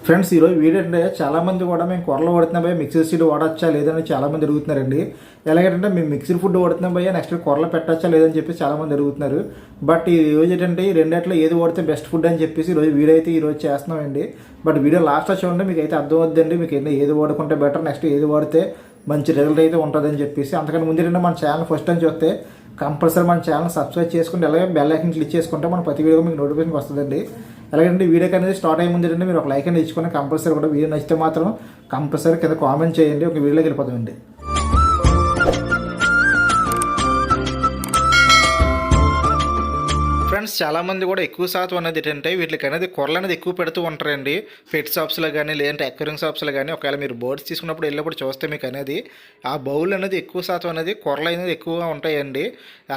Friends ఈరోజు video అంటే చాలామంది కూడా మేము కూరలు వాడుతున్నాం భయ్య మిక్సర్ సీడ్ వాడచ్చా లేదని చాలామంది అడుగుతున్నారండి. ఎలాగంటే మేము మిక్సర్ ఫుడ్ వాడుతున్నాం భయ్య నెక్స్ట్ కూరలు పెట్టచ్చా లేదని చెప్పి చాలామంది అడుగుతున్నారు. బట్ ఈ రోజు ఏంటంటే ఈ రెండిట్లో ఏది వాడితే బెస్ట్ ఫుడ్ అని చెప్పేసి ఈరోజు వీడియో అయితే ఈరోజు చేస్తున్నామండి. బట్ వీడియో లాస్ట్లో చూడండి మీకు అయితే అర్థం అవుతుందండి మీకు ఏది వాడుకుంటే బెటర్ నెక్స్ట్ ఏది వాడితే మంచి రిజల్ట్ అయితే ఉంటుందని చెప్పేసి. అంతకని ముందు ఏంటంటే మన ఛానల్ ఫస్ట్ టైం చూస్తే కంపల్సరీ మన ఛానల్ సబ్స్క్రైబ్ చేసుకుంటే అలాగే బెల్ ఐకాన్ క్లిక్ చేసుకుంటే మన ప్రతి వీడియో మీకు నోటిఫికేషన్ వస్తుందండి. ఎలాగంటే వీడియోకి అనేది స్టార్ట్ అయ్యే ముందు ఏంటంటే మీరు ఒక లైక్ అనేది ఇచ్చుకొని కంపల్సరీ కూడా వీడియో నచ్చితే మాత్రం కంపల్సరీ కింద కామెంట్ చేయండి. ఒక వీడియోకి వెళ్ళిపోతామండి. ఫ్రెండ్స్ చాలామంది కూడా ఎక్కువ శాతం అనేది ఏంటంటే వీటికి అనేది కొరలు అనేది ఎక్కువ పెడుతూ ఉంటారండి. పెట్ షాప్స్లో కానీ లేదంటే అక్వేరియం షాప్స్లో కానీ ఒకవేళ మీరు బర్డ్స్ తీసుకున్నప్పుడు వెళ్ళినప్పుడు చూస్తే మీకు అనేది ఆ బౌల్ అనేది ఎక్కువ శాతం అనేది కొరలు అనేది ఎక్కువగా ఉంటాయండి.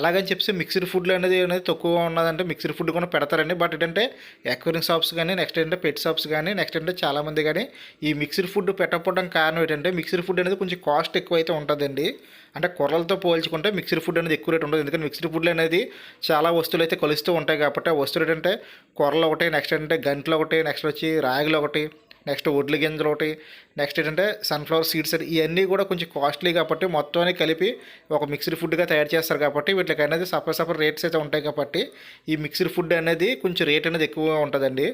అలాగని చెప్పి మిక్స్డ్ ఫుడ్లు అనేది తక్కువ ఉన్నదంటే మిక్స్డ్ ఫుడ్ కూడా పెడతారండి. బట్ ఏంటంటే అక్వేరియం షాప్స్ కానీ నెక్స్ట్ ఏంటంటే పెట్ షాప్స్ కానీ నెక్స్ట్ ఏంటంటే చాలామంది కానీ ఈ మిక్స్డ్ ఫుడ్ పెట్టకపోవడం కారణం ఏంటంటే మిక్స్డ్ ఫుడ్ అనేది కొంచెం కాస్ట్ ఎక్కువ అయితే ఉంటుందండి. అంటే కొర్రలతో పోల్చుకుంటే మిక్స్డ్ ఫుడ్ అనేది ఎక్కువ రేట్ ఉంటుంది. ఎందుకంటే మిక్స్డ్ ఫుడ్లు అనేది చాలా వస్తువులు అయితే కలుస్తూ ఉంటాయి కాబట్టి ఆ వస్తువులు ఏంటంటే కొర్రలు ఒకటి నెక్స్ట్ ఏంటంటే గంటలు ఒకటి నెక్స్ట్ వచ్చి రాగులు ఒకటి నెక్స్ట్ వడ్ల గింజలు ఒకటి నెక్స్ట్ ఏంటంటే సన్ఫ్లవర్ సీడ్స్ ఇవన్నీ కూడా కొంచెం కాస్ట్లీ కాబట్టి మొత్తాన్ని కలిపి ఒక మిక్స్డ్ ఫుడ్గా తయారు చేస్తారు కాబట్టి వీటికి అనేది సపరేట్ రేట్స్ అయితే ఉంటాయి కాబట్టి ఈ మిక్స్డ్ ఫుడ్ అనేది కొంచెం రేట్ అనేది ఎక్కువగా ఉంటుందండి.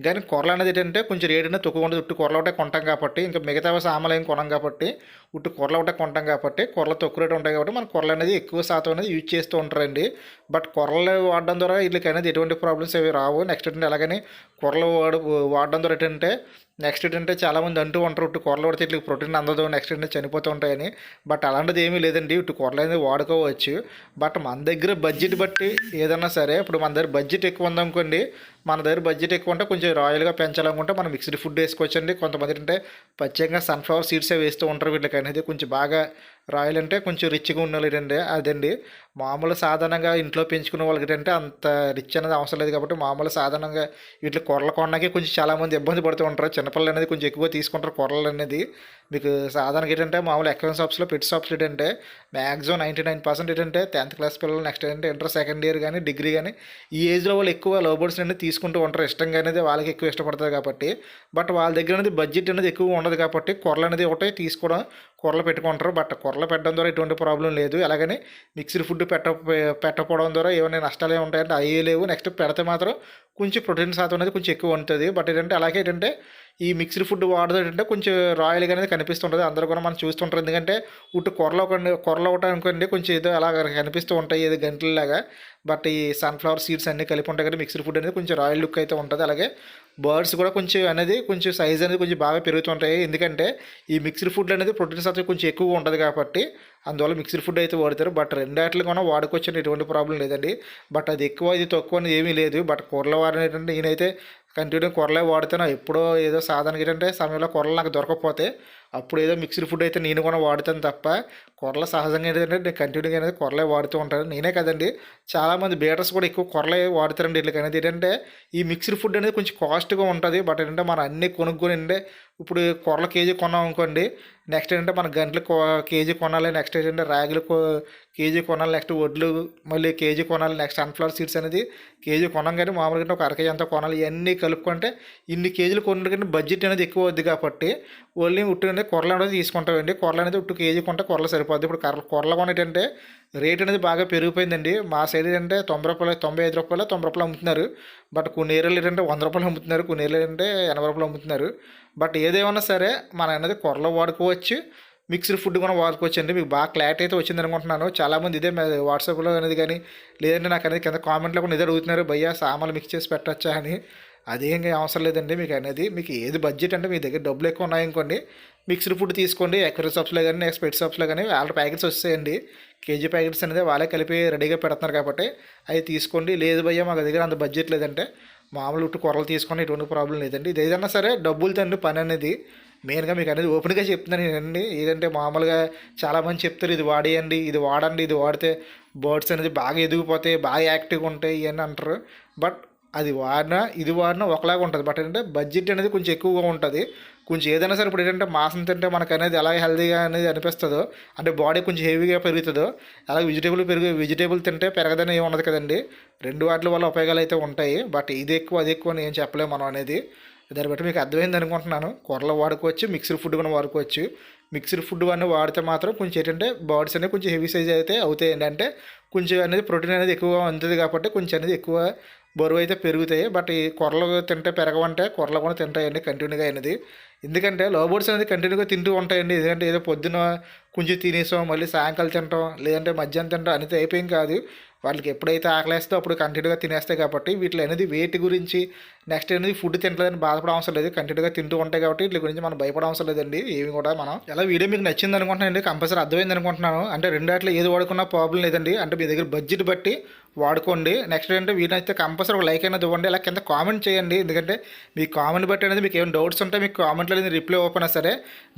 కానీ కొరలు అనేది ఏంటంటే కొంచెం రేట్ అనేది తక్కువ ఉంటుంది. ఉట్టు కొరలు ఒకటే కొంటాం కాబట్టి ఇంకా మిగతా సామాన్లు ఏం కొనం కాబట్టి ఉట్టు కొరలు ఒకటే కొంటాం కాబట్టి కొరలు తక్కువ రేట్ ఉంటాయి కాబట్టి మన కొరలు అనేది ఎక్కువ శాతం అనేది యూజ్ చేస్తూ ఉంటారండి. బట్ కొరలు వాడడం ద్వారా వీళ్ళకి అనేది ఎటువంటి ప్రాబ్లమ్స్ అవి రావు. నెక్స్ట్ ఏంటంటే అలాగని కొరలు వాడడం ద్వారా ఏంటంటే నెక్స్ట్ ఏంటంటే చాలామంది అంటూ ఉంటారు ఇటు కూరలు పడితే ఇట్లా ప్రోటీన్ అందదు నెక్స్ట్ ఏంటంటే చనిపోతూ ఉంటాయని. బట్ అలాంటిది ఏమీ లేదండి. ఇటు కూరలు అనేది వాడుకోవచ్చు. బట్ మన దగ్గర బడ్జెట్ బట్టి ఏదన్నా సరే ఇప్పుడు మన దగ్గర బడ్జెట్ ఎక్కువ ఉందనుకోండి మన దగ్గర బడ్జెట్ ఎక్కువ ఉంటే కొంచెం రాయల్గా పెంచాలనుకుంటే మనం మిక్స్డ్ ఫుడ్ వేసుకోవచ్చండి. కొంతమంది అంటే ప్రత్యేకంగా సన్ఫ్లవర్ సీడ్సే వేస్తూ ఉంటారు. వీళ్ళకి అనేది కొంచెం బాగా రాయల్ అంటే కొంచెం రిచ్గా ఉన్నదండి. అదండి మామూలు సాధారణంగా ఇంట్లో పెంచుకునే వాళ్ళకి ఏంటంటే అంత రిచ్ అనేది అవసరం లేదు కాబట్టి మామూలు సాధారణంగా వీటికి కొరలు కొనడానికి కొంచెం చాలామంది ఇబ్బంది పడుతూ ఉంటారు. చిన్నపిల్లలు అనేది కొంచెం ఎక్కువ తీసుకుంటారు కొరలు అనేది. మీకు సాధారణంగా ఏంటంటే మామూలు అక్వేరియం షాప్స్లో పెట్ షాప్స్ ఏంటంటే మ్యాక్సిమం 99% ఏంటంటే 10th క్లాస్ పిల్లలు నెక్స్ట్ ఏంటంటే ఇంటర్ సెకండ్ ఇయర్ కానీ డిగ్రీ కానీ ఈ ఏజ్లో వాళ్ళు ఎక్కువ లవ్ బర్డ్స్ అనేది తీసుకుంటూ ఉంటారు. ఇష్టంగా అనేది వాళ్ళకి ఎక్కువ ఇష్టపడతారు కాబట్టి. బట్ వాళ్ళ దగ్గర అనేది బడ్జెట్ అనేది ఎక్కువ ఉండదు కాబట్టి కొరలు అనేది ఒకటే తీసుకోవడం కూరలు పెట్టుకుంటారు. బట్ కూరలు పెట్టడం ద్వారా ఎటువంటి ప్రాబ్లం లేదు. అలాగని మిక్స్డ్ ఫుడ్ పెట్టకపోవడం ద్వారా ఏమైనా నష్టాలు ఏమి ఉంటాయంటే అయ్యే లేవు. నెక్స్ట్ పెడితే మాత్రం కొంచెం ప్రోటీన్ శాతం అనేది కొంచెం ఎక్కువ ఉంటుంది. బట్ ఏంటంటే అలాగే ఏంటంటే ఈ మిక్స్డ్ ఫుడ్ వాడడం ఏంటంటే కొంచెం రాయల్గా అనేది కనిపిస్తుంటుంది. అందరూ కూడా మనం చూస్తుంటారు. ఎందుకంటే ఉట్టు కూరలో ఒకటి అనుకోండి కొంచెం ఏదో అలా కనిపిస్తూ ఉంటాయి ఏదో గంటలలాగా. బట్ ఈ సన్ఫ్లవర్ సీడ్స్ అన్నీ కలిపి ఉంటాయి కానీ మిక్స్డ్ ఫుడ్ అనేది కొంచెం రాయల్ లుక్ అయితే ఉంటుంది. అలాగే బర్డ్స్ కూడా కొంచెం అనేది కొంచెం సైజ్ అనేది కొంచెం బాగా పెరుగుతుంటాయి. ఎందుకంటే ఈ మిక్స్డ్ ఫుడ్ అనేది ప్రోటీన్ శాతం కొంచెం ఎక్కువగా ఉంటుంది కాబట్టి అందువల్ల మిక్స్డ్ ఫుడ్ అయితే వాడతారు. బట్ రెండాట్లు కూడా వాడుకోవచ్చు, ఎటువంటి ప్రాబ్లం లేదండి. బట్ అది ఎక్కువ ఇది తక్కువ అనేది ఏమీ లేదు. బట్ కూరలో వాడినటువంటి నేనైతే కంటిన్యూ కూరలే వాడుతాను. ఎప్పుడో ఏదో సాధారణంగా ఏంటంటే సమయంలో కూరలు నాకు దొరకకపోతే అప్పుడు ఏదో మిక్స్డ్ ఫుడ్ అయితే నేను కూడా వాడుతాను తప్ప కూరలు సహజంగా ఏంటంటే నేను కంటిన్యూగా అనేది కూరలే వాడుతూ ఉంటాను. నేనే కదండి చాలామంది బేటర్స్ కూడా ఎక్కువ కూరలే వాడుతారండి. వీళ్ళకి అనేది ఏంటంటే ఈ మిక్స్డ్ ఫుడ్ అనేది కొంచెం కాస్ట్గా ఉంటుంది. బట్ ఏంటంటే మనం అన్నీ కొనుక్కొని అంటే ఇప్పుడు కూరల కేజీ కొన్నాం అనుకోండి నెక్స్ట్ ఏంటంటే మన గంటలు కేజీ కొనాలి. నెక్స్ట్ ఏంటంటే రాగులు కేజీ కొనాలి. నెక్స్ట్ వడ్లు మళ్ళీ కేజీ కొనాలి. నెక్స్ట్ సన్ఫ్లవర్ సీడ్స్ అనేది కేజీ కొనాం కానీ మామూలుగా ఒక అరకేజీ అంతా కొనాలి. ఇవన్నీ కలుపుకుంటే ఇన్ని కేజీలు కొనడానికి బడ్జెట్ అనేది ఎక్కువ అవుద్ది కాబట్టి ఓన్లీ ఉట్టు అనేది కూరలు అనేది తీసుకుంటామండి. కూరలు అనేది ఉట్టు కేజీ కొంటే కూరలు సరిపోద్ది. ఇప్పుడు కూరలు కొనేటంటే రేట్ అనేది బాగా పెరిగిపోయిందండి. మా సైడ్ ఏంటంటే 90 రూపాయలు 95 రూపాయలు 90 రూపాయలు అమ్ముతున్నారు. బట్ కొన్ని ఏరియాలు ఏంటంటే 100 రూపాయలు అమ్ముతున్నారు. కొన్ని ఏరియాలు ఏంటంటే 80 రూపాయలు అమ్ముతున్నారు. బట్ ఏదేమన్నా సరే మనం అనేది కూరలో వాడుకోవచ్చు, మిక్స్డ్ ఫుడ్ కూడా వాడుకోవచ్చు అండి. మీకు బాగా క్లారిటీ అయితే వచ్చింది అనుకుంటున్నాను. చాలామంది ఇదే వాట్సాప్లో అనేది కానీ లేదంటే నాకు అనేది కింద కామెంట్లో కూడా ఇదే అడుగుతున్నారు భయ్యా సామాన్లు మిక్స్ చేసి పెట్టచ్చా అని. అదేం అవసరం లేదండి. మీకు అనేది మీకు ఏది బడ్జెట్ అంటే మీ దగ్గర డబ్బులు ఎక్కువ ఉన్నాయనుకోండి మిక్స్డ్ ఫుడ్ తీసుకోండి. అక్వేరియం షాప్స్లో కానీ నెక్స్ట్ పెట్ షాప్స్లో కానీ వాళ్ళ ప్యాకెట్స్ వస్తాయండి. కేజీ ప్యాకెట్స్ అనేది వాళ్ళే కలిపి రెడీగా పెడుతున్నారు కాబట్టి అవి తీసుకోండి. లేదు భయ్యా మాకు దగ్గర అంత బడ్జెట్ లేదంటే మామూలు ఉట్టు కూరలు తీసుకొని ఎటువంటి ప్రాబ్లం లేదండి. ఇది ఏదన్నా సరే డబ్బులు తండ్రి పని అనేది మెయిన్గా మీకు అనేది ఓపెన్గా చెప్తున్నాను నేనండి. ఏదంటే మామూలుగా చాలామంది చెప్తారు ఇది వాడేయండి ఇది వాడండి ఇది వాడితే బర్డ్స్ అనేది బాగా ఎదిగిపోతాయి బాగా యాక్టివ్గా ఉంటాయి ఇవన్నీ అంటారు. బట్ అది వాడినా ఇది వాడినా ఒకలాగా ఉంటుంది. బట్ ఏంటంటే బడ్జెట్ అనేది కొంచెం ఎక్కువగా ఉంటుంది. కొంచెం ఏదైనా సరే ఇప్పుడు ఏంటంటే మాంసం తింటే మనకు అనేది ఎలా హెల్తీగా అనేది అనిపిస్తుందో అంటే బాడీ కొంచెం హెవీగా పెరుగుతుందో అలాగే వెజిటేబుల్ తింటే పెరగదని ఏమి ఉండదు కదండి. రెండు వాటి వల్ల ఉపయోగాలు అయితే ఉంటాయి. బట్ ఇది ఎక్కువ అది ఎక్కువ అని ఏం చెప్పలేము మనం అనేది. దాన్ని బట్టి మీకు అర్థమైంది అనుకుంటున్నాను. కూరలో వాడుకోవచ్చు, మిక్స్డ్ ఫుడ్ కూడా వాడుకోవచ్చు. మిక్స్డ్ ఫుడ్ అన్నీ వాడితే మాత్రం కొంచెం ఏంటంటే బర్డ్స్ అనేవి కొంచెం హెవీ సైజ్ అయితే అవుతాయండి. అంటే కొంచెం అనేది ప్రోటీన్ అనేది ఎక్కువగా ఉంటుంది కాబట్టి కొంచెం అనేది ఎక్కువ బరువు అయితే పెరుగుతాయి. బట్ ఈ కూరలు తింటే పెరగవంటే కూరలు కూడా తింటాయండి కంటిన్యూగా అనేది. ఎందుకంటే లవ్ బర్డ్స్ అనేది కంటిన్యూగా తింటూ ఉంటాయండి. ఎందుకంటే ఏదో పొద్దున కొంచెం తినేసాం మళ్ళీ సాయంకాలం తింటాం లేదంటే మధ్యాహ్నం తింటాం అనేది అయిపోయింది కాదు. వాళ్ళకి ఎప్పుడైతే ఆకలేస్తే అప్పుడు కంటిన్యూగా తినేస్తాయి కాబట్టి వీటిలో అనేది వెయిట్ గురించి నెక్స్ట్ అనేది ఫుడ్ తింటలేదని బాధపడ అవసరం లేదు. కంటిన్యూగా తింటూ ఉంటాయి కాబట్టి వీటి గురించి మనం భయపడ అవసరం లేదండి ఏమి కూడా. మనం ఎలా వీడియో మీకు నచ్చింది అనుకుంటున్నానండి, కంపల్సరీ అర్థమైంది అనుకుంటున్నాను. అంటే రెండు వాటిలో ఏది వాడుకున్నా ప్రాబ్లం లేదండి. అంటే మీ దగ్గర బడ్జెట్ బట్టి వాడుకోండి. నెక్స్ట్ ఏంటంటే వీడియో అయితే కంపల్సరీ ఒక లైక్ అయినా ఇవ్వండి. ఇలా కింద కామెంట్ చేయండి. ఎందుకంటే మీ కామెంట్ బట్టి అనేది మీకు ఏమైనా డౌట్స్ ఉంటే మీకు కామెంట్లో అనేది రిప్లై ఓపెన్ సరే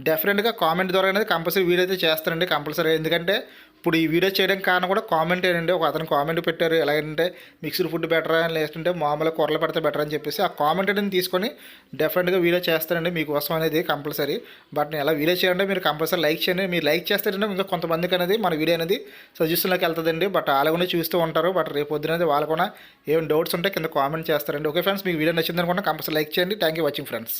డెఫినెట్గా కామెంట్ ద్వారా అనేది కంపల్సరీ వీడియో అయితే చేస్తానండి కంపల్సరీ. ఎందుకంటే ఇప్పుడు ఈ వీడియో చేయడానికి కారణం కూడా కామెంట్ ఏంటంటే ఒక అతను కామెంట్ పెట్టారు ఎలాగంటే మిక్స్డ్ ఫుడ్ బెటరా లేదంటే మామూలుగా కూరలు పెడితే బెటర్ అని చెప్పేసి ఆ కామెంట్ అనేది తీసుకొని డెఫినెట్గా వీడియో చేస్తానండి మీకోసం అనేది కంపల్సరీ. బట్ నేను ఎలా వీడియో చేయండి మీరు కంపల్సరీ లైక్ చేయండి. మీరు లైక్ చేస్తారంటే ఇంకా కొంతమందికి అనేది మన వీడియో అనేది సజెషన్లోకి వెళ్తుందండి. బట్ అలాగనే చూస్తూ ఉంటారు. బట్ రేపు పొద్దున అనేది వాళ్ళు కూడా ఏమైనా డౌట్స్ ఉంటే కింద కామెంట్ చేస్తారండి. ఓకే ఫ్రెండ్స్, మీకు వీడియో నచ్చింది అనుకుంటే కంపల్సరీ లైక్ చేయండి. Thank you watching friends.